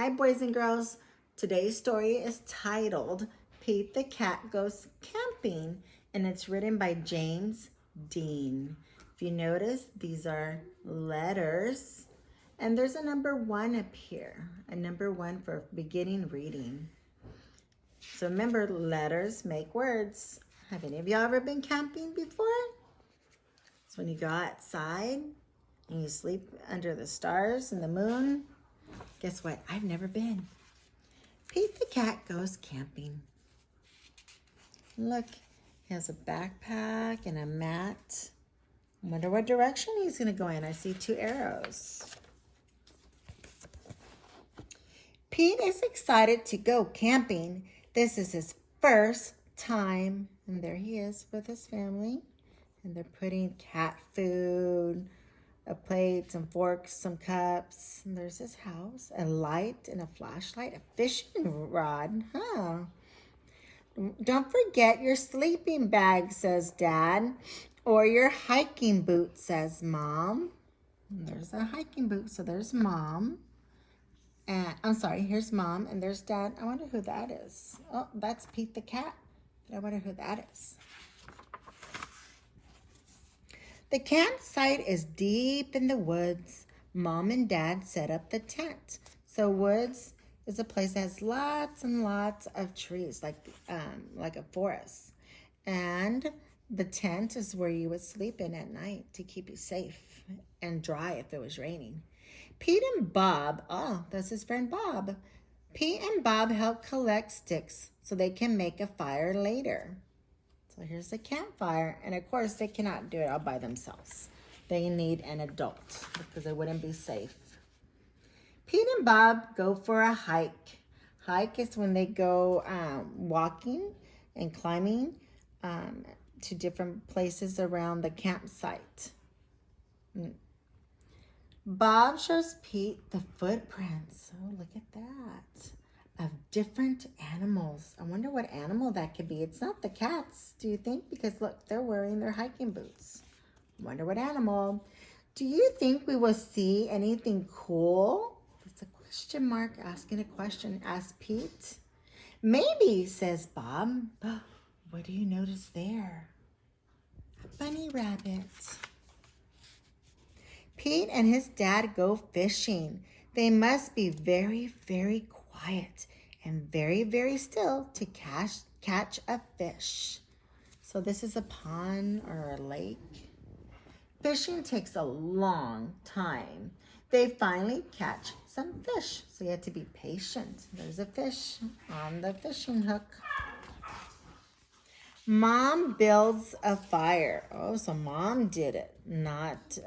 Hi, boys and girls. Today's story is titled Pete the Cat Goes Camping, and it's written by James Dean. If you notice, these are letters, and there's a number 1 up here, a number 1 for beginning reading. So remember, letters make words. Have any of y'all ever been camping before? It's when you go outside and you sleep under the stars and the moon. Guess what? I've never been. Pete the cat goes camping. Look, he has a backpack and a mat. I wonder what direction he's going to go in. I see 2 arrows. Pete is excited to go camping. This is his first time. And there he is with his family. And they're putting cat food, a plate, some forks, some cups. And there's his house, a light and a flashlight, a fishing rod. Don't forget your sleeping bag, says Dad. Or your hiking boot, says Mom. And there's a hiking boot, so there's Mom. And I'm sorry, here's Mom and there's Dad. I wonder who that is. Oh, that's Pete the cat. I wonder who that is. The campsite is deep in the woods. Mom and Dad set up the tent. So woods is a place that has lots and lots of trees, like a forest. And the tent is where you would sleep in at night to keep you safe and dry if it was raining. Pete and Bob, oh, that's his friend Bob. Pete and Bob help collect sticks so they can make a fire later. So here's the campfire, and of course they cannot do it all by themselves. They need an adult because it wouldn't be safe. Pete and Bob go for a hike. Hike is when they go walking and climbing to different places around the campsite. Bob shows Pete the footprints. Oh, look at that. Of different animals. I wonder what animal that could be. It's not the cats, do you think? Because look, they're wearing their hiking boots. I wonder what animal. Do you think we will see anything cool? It's a question mark asking a question. Ask Pete. Maybe, says Bob. What do you notice there? A bunny rabbit. Pete and his dad go fishing. They must be very, very quiet and very, very still to catch a fish. So this is a pond or a lake. Fishing takes a long time. They finally catch some fish. So you have to be patient. There's a fish on the fishing hook. Mom builds a fire. Oh, so Mom did it, not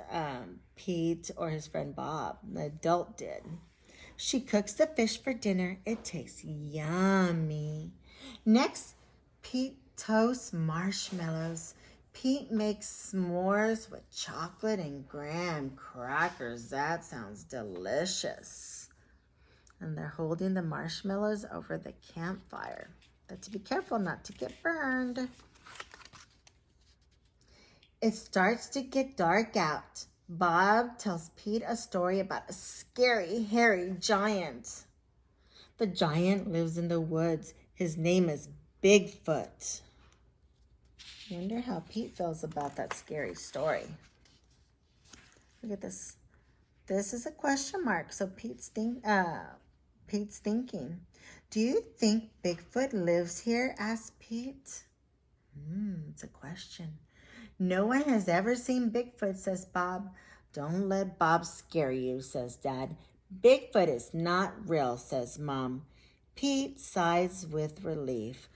Pete or his friend Bob. The adult did. She cooks the fish for dinner. It tastes yummy. Next, Pete toasts marshmallows. Pete makes s'mores with chocolate and graham crackers. That sounds delicious. And they're holding the marshmallows over the campfire. But to be careful not to get burned. It starts to get dark out. Bob tells Pete a story about a scary, hairy giant. The giant lives in the woods. His name is Bigfoot. I wonder how Pete feels about that scary story. Look at this. This is a question mark, so Pete's thinking. Do you think Bigfoot lives here? Asked Pete. It's a question. No one has ever seen Bigfoot, says Bob. Don't let Bob scare you, says Dad. Bigfoot is not real, says Mom. Pete sighs with relief.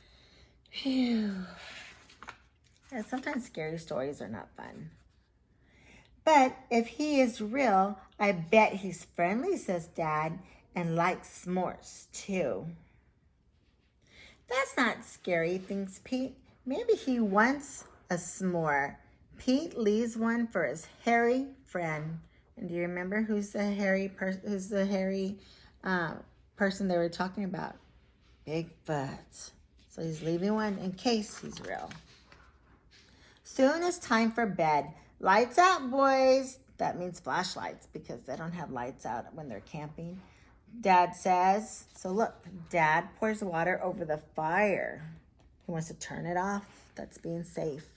Phew. Yeah, sometimes scary stories are not fun. But if he is real, I bet he's friendly, says Dad, and likes s'mores too. That's not scary, thinks Pete. Maybe he wants a s'more. Pete leaves one for his hairy friend. And do you remember who's the hairy person they were talking about? Bigfoot. So he's leaving one in case he's real. Soon it's time for bed. Lights out, boys. That means flashlights because they don't have lights out when they're camping. Dad says. So look, Dad pours water over the fire. He wants to turn it off. That's being safe.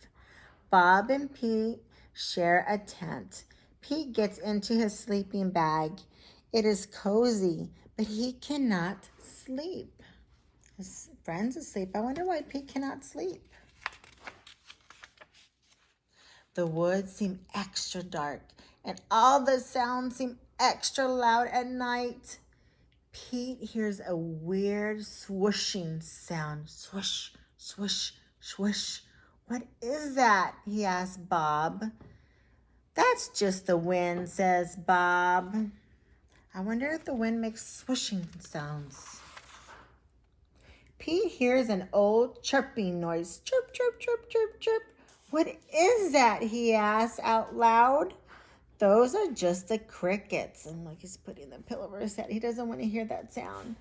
Bob and Pete share a tent. Pete gets into his sleeping bag. It is cozy, but he cannot sleep. His friend's asleep. I wonder why Pete cannot sleep. The woods seem extra dark, and all the sounds seem extra loud at night. Pete hears a weird swooshing sound. Swoosh, swoosh, swoosh. What is that? He asks Bob. That's just the wind, says Bob. I wonder if the wind makes swooshing sounds. Pete hears an old chirping noise. Chirp, chirp, chirp, chirp, chirp. What is that? He asks out loud. Those are just the crickets. And look, he's putting the pillow over his head. He doesn't want to hear that sound.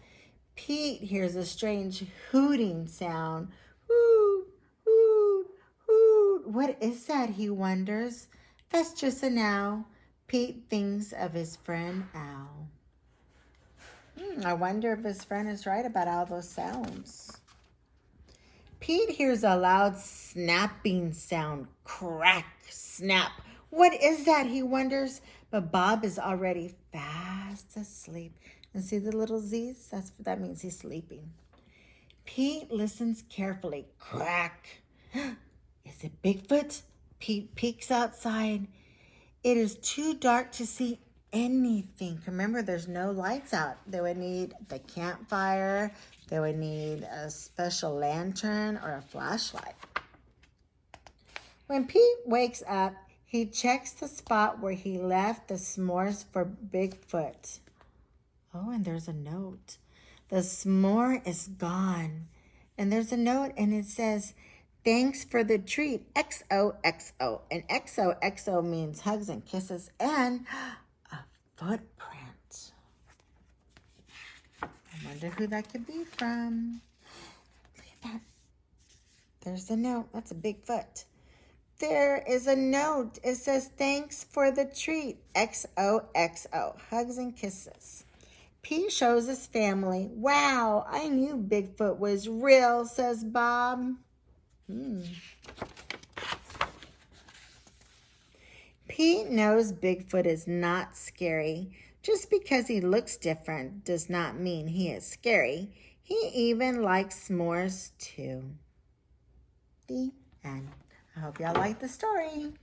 Pete hears a strange hooting sound. Hoot, hoot, hoot. What is that, he wonders. That's just an owl. Pete thinks of his friend Owl. I wonder if his friend is right about all those sounds. Pete hears a loud snapping sound. Crack, snap. What is that, he wonders. But Bob is already fast asleep. And see the little Z's? That means he's sleeping. Pete listens carefully. Crack. Is it Bigfoot? Pete peeks outside. It is too dark to see anything. Remember, there's no lights out. They would need the campfire. They would need a special lantern or a flashlight. When Pete wakes up, he checks the spot where he left the s'mores for Bigfoot. Oh, and there's a note. The s'more is gone. And there's a note, and it says, thanks for the treat, XOXO. And XOXO means hugs and kisses and a footprint. I wonder who that could be from. Look at that. There's the note. That's a big foot. There is a note. It says, thanks for the treat, XOXO, hugs and kisses. Pete shows his family. Wow, I knew Bigfoot was real, says Bob. Pete knows Bigfoot is not scary. Just because he looks different does not mean he is scary. He even likes s'mores too. The end. I hope y'all like the story.